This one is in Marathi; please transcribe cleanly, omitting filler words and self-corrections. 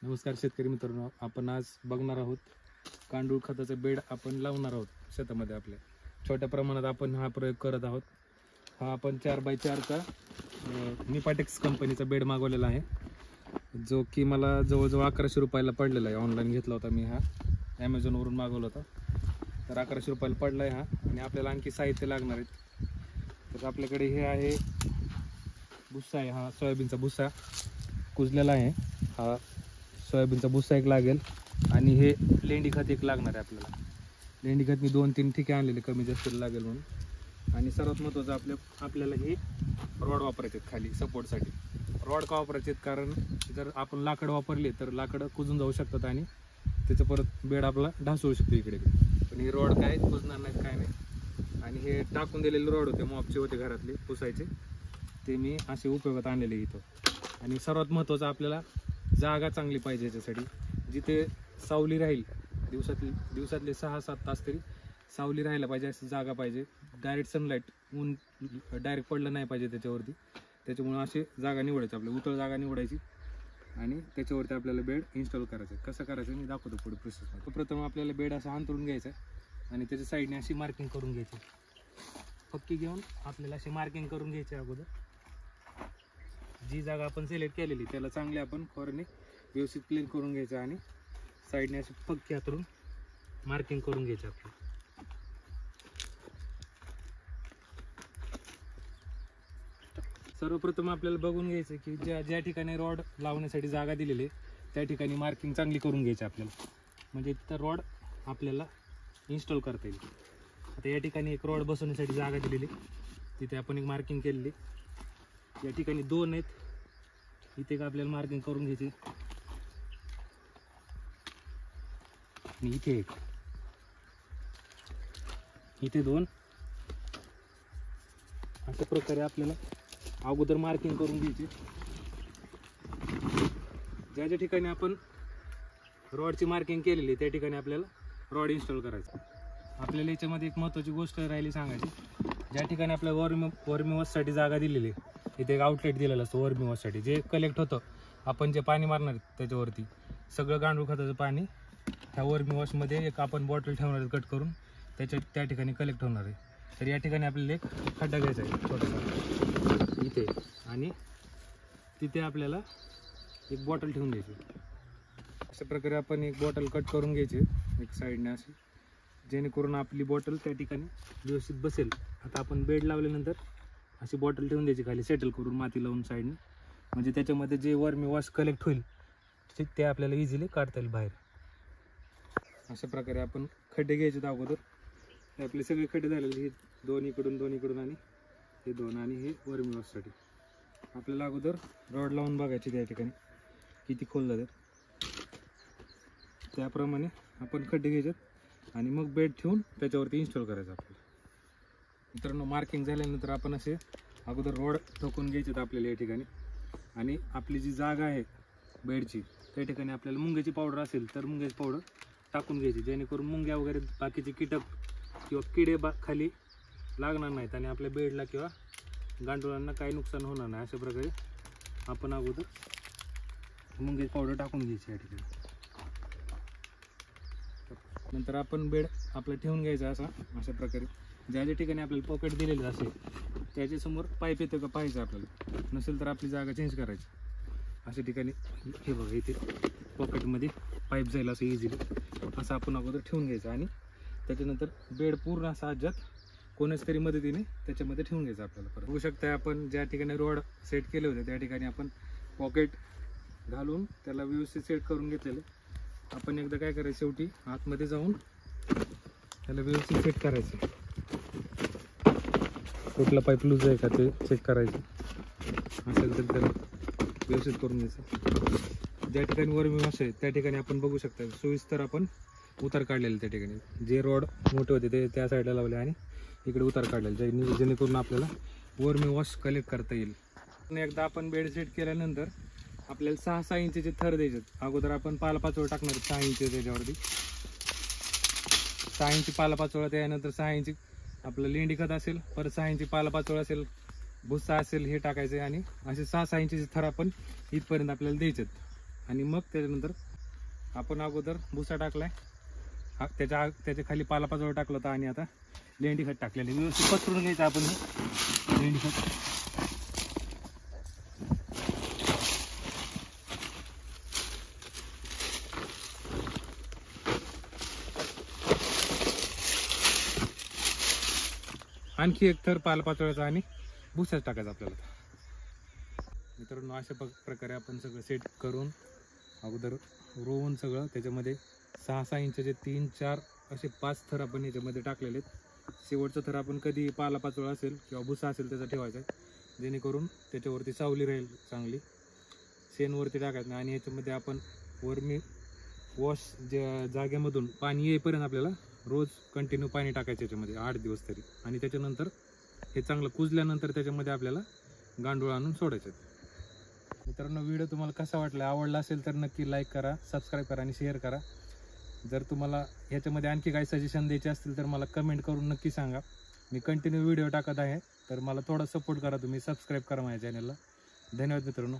नमस्कार शेतकरी मित्रांनो, आपण आज बघणार आहोत गांडूळ खताचं बेड आपण लावणार आहोत शेतामध्ये. आपल्या छोट्या प्रमाणात आपण हा प्रयोग करत आहोत. हा आपण 4x4चा निपाटेक्स कंपनीचा बेड मागवलेला आहे, जो की मला जवळजवळ 1100 रुपयाला पडलेला आहे. ऑनलाईन घेतला होता मी, हा ॲमेझॉनवरून मागवला होता. तर 1100 रुपयाला पडला आहे हा. आणि आपल्याला आणखी साहित्य लागणार आहेत. तर आपल्याकडे हे आहे भुस्सा आहे, हा सोयाबीनचा भुस्सा कुजलेला आहे. हा सोयाबीनचा भुस्सा एक लागेल आणि हे लेंडी खत एक लागणार आहे आपल्याला. लेंडी खत मी 2-3 ठिके आणलेले, कमी जास्त लागेल म्हणून. आणि सर्वात महत्त्वाचं आपल्याला हे रॉड वापरायचे आहेत खाली सपोर्टसाठी. रॉड का वापरायचे आहेत? कारण जर आपण लाकड वापरले तर लाकडं कुजून जाऊ शकतात आणि त्याचं परत बेड आपला ढासळू शकतो इकडे. पण हे रॉड काय कुजणार नाहीत, काय नाही. आणि हे टाकून दिलेले रॉड होते, मॉपचे होते घरातले पुसायचे, ते मी असे उपयोगात आणलेले इथं. आणि सर्वात महत्त्वाचं आपल्याला जागा चांगली पाहिजे याच्यासाठी, जिथे सावली राहील. दिवसातले 6-7 तास तरी सावली राहायला पाहिजे, अशी जागा पाहिजे. डायरेक्ट सनलाईट, ऊन डायरेक्ट पडलं नाही पाहिजे त्याच्यावरती. त्याच्यामुळे अशी जागा निवडायची, आपल्या उतळ जागा निवडायची आणि त्याच्यावरती आपल्याला बेड इन्स्टॉल करायचं. कसं करायचं मी दाखवतो पुढे प्रोसेसमध्ये. प्रथम आपल्याला बेड असं अंतरून घ्यायचं आणि त्याच्या साईडने अशी मार्किंग करून घ्यायची. पक्की घेऊन आपल्याला अशी मार्किंग करून घ्यायची. अगोदर जी जागा आपण सिलेक्ट केलेली त्याला चांगले आपण फॉरने व्यवस्थित क्लीन करून घ्यायचं आणि साईडने अशी पक्की हातरून मार्किंग करून घ्यायचं आपण. सर्वप्रथम आपल्याला बघून घ्यायचं की ज्या ठिकाणी रॉड लावण्यासाठी जागा दिलेली आहे त्या ठिकाणी मार्किंग चांगली करून घ्यायची आपल्याला, म्हणजे तिथं रॉड आपल्याला इन्स्टॉल करता येईल. आता या ठिकाणी एक रॉड बसवण्यासाठी जागा दिलेली, तिथे आपण एक मार्किंग केलेली. या ठिकाणी 2 आहेत, इथे का आपल्याला मार्किंग करून घ्यायची. आणि इथे एक, इथे 2. अशा प्रकारे आपल्याला अगोदर मार्किंग करून घ्यायची. ज्या ठिकाणी आपण रॉडची मार्किंग केलेली त्या ठिकाणी आपल्याला रॉड इन्स्टॉल करायचं. आपल्याला याच्यामध्ये एक महत्त्वाची गोष्ट राहिली सांगायची. ज्या ठिकाणी आपल्याला वर्मी वॉशसाठी जागा दिलेली, इथे एक आउटलेट दिलेलं असतं वर्मी वॉशसाठी, जे कलेक्ट होतं. आपण जे पाणी मारणार त्याच्यावरती सगळं गांडूळ खताचं पाणी ह्या वर्मी वॉशमध्ये एक आपण बॉटल ठेवणार आहे कट करून, त्या ठिकाणी कलेक्ट होणार आहे. तर या ठिकाणी आपल्याला एक खड्डा घ्यायचा आहे छोटासा इथे, आणि तिथे आपल्याला एक बॉटल ठेवून द्यायची. अशा प्रकारे आपण एक बॉटल कट करून घ्यायची एक साईडने अशी, जेणेकरून आपली बॉटल त्या ठिकाणी व्यवस्थित बसेल. आता आपण बेड लावल्यानंतर अशी बॉटल ठेवून द्यायची खाली सेटल करून माती लावून साईडने, म्हणजे त्याच्यामध्ये जे वर्मी वॉश कलेक्ट होईल ते आपल्याला इझिली काढता येईल बाहेर. अशा प्रकारे आपण खड्डे घ्यायचे अगोदर. हे आपले सगळे खड्डे झालेले, हे 2 इकडून आणि हे 2 आणि हे वर्मी वॉशसाठी. आपल्याला अगोदर रॉड लावून बघायची त्या ठिकाणी किती खोल जातात, त्याप्रमाणे आपण खड्डे घ्यायचे आणि मग बेड ठेवून त्याच्यावरती इन्स्टॉल करायचं आपल्याला. मित्रांनो, मार्किंग झाल्यानंतर आपण असे अगोदर रॉड ठोकून घ्यायचे आपल्याला या ठिकाणी. आणि आपली जी जागा आहे बेडची त्या ठिकाणी आपल्याला मुंग्याची पावडर असेल तर मुंग्याची पावडर टाकून घ्यायची, जेणेकरून मुंग्या वगैरे बाकीचे कीटक किंवा किडे खाली लागणार नाहीत आणि आपल्या बेडला किंवा गांडुळांना काही नुकसान होणार नाही. अशा प्रकारे आपण अगोदर मुंग्याची पावडर टाकून घ्यायची या ठिकाणी. नंतर आपण बेड आपलं ठेवून घ्यायचा अशा प्रकारे. ज्या ठिकाणी आपल्याला पॉकेट दिलेलं असेल त्याच्यासमोर पाईप येतं का पाहायचं आपल्याला, नसेल तर आपली जागा चेंज करायची. अशा ठिकाणी हे बघा, इथे पॉकेटमध्ये पाईप जाईल असं इझिली, असं आपण अगोदर ठेवून घ्यायचं. आणि त्याच्यानंतर बेड पूर्ण असा अज्जात कोणाच तरी मदतीने त्याच्यामध्ये ठेवून घ्यायचं आपल्याला. परत बघू शकता, आपण ज्या ठिकाणी रोड सेट केले होते त्या ठिकाणी आपण पॉकेट घालून त्याला व्यवस्थित सेट करून घेतलेलं. आपण एकदा काय करायचं, शेवटी आतमध्ये जाऊन त्याला व्यवस्थित सेट करायचं. कुठला पाईप लूज आहे का ते चेक करायचं, असेल तर त्याला व्यवस्थित करून घ्यायचं. ज्या ठिकाणी वर्मी वॉश आहे त्या ठिकाणी आपण बघू शकता सोयीस्तर आपण उतार काढलेले. त्या ठिकाणी जे रॉड मोठे होते ते त्या साईडला लावले आणि इकडे उतार काढलेले, जेणेकरून आपल्याला वर्मी वॉश कलेक्ट करता येईल. एकदा आपण बेड सेट केल्यानंतर आपल्याला 6-6 इंचचे थर द्यायचे. अगोदर आपण पालापाचोळा टाकणार 6 इंच त्याच्यावरती, 6 इंची पालापाचोळा, त्यानंतर 6 इंची आपलं लेंडी खत असेल, परत 6 इंची पालापाचोळा असेल, भुस्सा असेल, हे टाकायचं. आणि असे 6-6 इंचचे थर आपण इथपर्यंत आपल्याला द्यायचे. आणि मग त्याच्यानंतर आपण अगोदर भुसा टाकलाय, त्याच्या खाली पालापाचोळा टाकला होता आणि आता लेंडी खत टाकलेले. व्यवस्थित पसरून घ्यायचं आपण हे लेंडी खत. आणखी एक थर पालापाचोळ्याचा आणि भुसाच टाकायचा आपल्याला. मित्रांनो, अशा प्रकारे आपण सगळं सेट करून अगोदर रोवून सगळं त्याच्यामध्ये 6-6 इंचाचे 3-4 असे 5 थर आपण याच्यामध्ये टाकलेले आहेत. शेवटचा थर आपण कधी पालापाचोळा असेल किंवा भुसा असेल त्याचा ठेवायचा आहे, जेणेकरून त्याच्यावरती सावली राहील चांगली. शेणवरती टाकायचं नाही. आणि याच्यामध्ये आपण वर्मी वॉश जागेमधून पाणी येईपर्यंत आपल्याला रोज कंटिन्यू पाणी टाकायचं याच्यामध्ये 8 दिवस तरी. आणि त्याच्यानंतर हे चांगलं कुजल्यानंतर त्याच्यामध्ये आपल्याला गांडूळ आणून सोडायचं. मित्रांनो, व्हिडिओ तुम्हाला कसा वाटला, आवडला असेल तर नक्की लाईक करा, सबस्क्राईब करा आणि शेअर करा. जर तुम्हाला ह्याच्यामध्ये आणखी काही सजेशन द्यायचे असतील तर मला कमेंट करून नक्की सांगा. मी कंटिन्यू व्हिडिओ टाकत आहे, तर मला थोडा सपोर्ट करा, तुम्ही सबस्क्राईब करा माझ्या चॅनलला. धन्यवाद मित्रांनो.